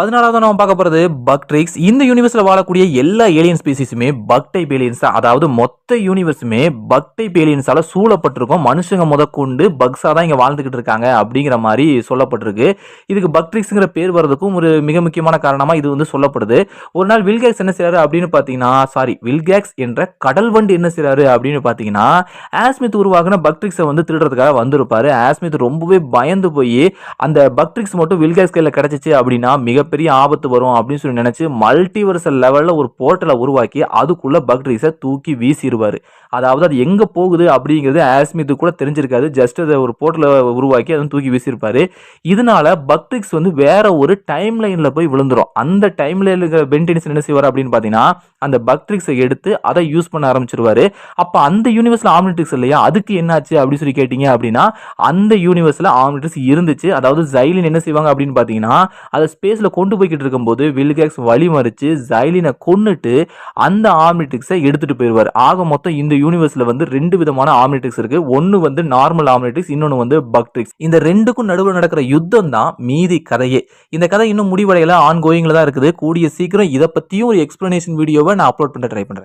14வது நம்ம பார்க்க போறது பக்ட்ரிக்ஸ். இந்த யூனிவர்ஸ்ல வாழக்கூடிய எல்லா ஏலியன் ஸ்பீசிஸுமே பக் டைப் ஏலியன்ஸ் தான். அதாவது மொத்த யூனிவர்ஸுமே பக் டைப் ஏலியன்ஸால சூழப்பட்டிருக்கும். மனுஷங்க முதற்கொண்டு பக்ஸா தான் இங்க வாழ்ந்துகிட்டு இருக்காங்க அப்படிங்கிற மாதிரி சொல்லப்பட்டிருக்கு. இதுக்கு பக்ட்ரிக்ஸ்ங்கிற பேர் வர்றதுக்கும் ஒரு மிக முக்கியமான காரணமா இது வந்து சொல்லப்படுது. ஒரு நாள் வில்கேக்ஸ் என்ன செய்றாரு அப்படின்னு பாத்தீங்கன்னா, வில்கேக்ஸ் என்ற கடல் வண்டு என்ன செய்றாரு அப்படின்னு பாத்தீங்கன்னா, ஆஸ்மித் உருவாக்குன பக்ட்ரிக்ஸை வந்து திருடுறதுக்காக வந்திருப்பாரு. ஆஸ்மித் ரொம்பவே பயந்து போய் அந்த பக்ட்ரிக்ஸ் மட்டும் வில்கேக்ஸ் கையில கிடைச்சிச்சு அப்படின்னா மிகப்பெரிய ஆபத்து வரும் அப்படின்னு சொல்லி நினைச்சு மல்டிவர்சல் லெவல்ல ஒரு போர்ட்டலை உருவாக்கி அதுக்குள்ள பக்ட்ரிக்ஸை தூக்கி வீசிடுவாரு. அதாவது அது எங்க போகுது அப்படிங்கிறது ஆஸ்மித்து கூட தெரிஞ்சிருக்காது. ஜஸ்ட் அதை ஒரு போர்ட்டலை உருவாக்கி அதை தூக்கி வீசியிருப்பாரு. இதனால பக்ட்ரிக்ஸ் வந்து வேற ஒரு டைம் லைன்ல போய் விழுந்துரும். அந்த டைம் லைன்ல இருக்கிற பென்டெனிஸ் என்ன செய்வார் அப்படின்னு பாத்தீங்கன்னா, அந்த பக்ட்ரிக்ஸை எடுத்து அதை யூஸ் பண்ண ஆரம்பிச்சிருவாரு. அப்ப அந்த யூனிவர்ஸ்ல ஆம்னிட்ரிக்ஸ் இல்லையா, அதுக்கு என்னாச்சு அப்படின்னு சொல்லி கேட்டீங்க அப்படின்னா, அந்த யூனிவர்ஸ்ல ஆம்னிட்ரிக்ஸ் இருந்துச்சு. அதாவது ஜைலின் என்ன செய்வாங்க அப்படின்னு பாத்தீங்கன்னா, அதை ஸ்பேஸ்ல கொண்டு போய்கிட்டு இருக்கும்போது வில்கேக்ஸ் வழி மறிச்சு ஜைலினை கொன்னுட்டு அந்த ஆம்னிட்ரிக்ஸை எடுத்துட்டு போயிருவார். ஆக மொத்தம் இந்த யூனிவர்ஸ்ல வந்து 2 விதமான ஆம்னிட்ரிக்ஸ் இருக்கு. ஒன்னு வந்து நார்மல் ஆம்னிட்ரிக்ஸ், இன்னொன்னு வந்து பக்ட்ரிக்ஸ். இந்த ரெண்டுக்கும் நடுவில் நடக்கிற யுத்தம் தான் மீதி கதையே. இந்த கதை இன்னும் முடிவடையல, ஆன் கோயிங்ல தான் இருக்குது. கூடிய சீக்கிரம் இதை பத்தியும் ஒரு எக்ஸ்பிளனேஷன் வீடியோவை நான் அப்லோட் பண்ண ட்ரை பண்றேன்.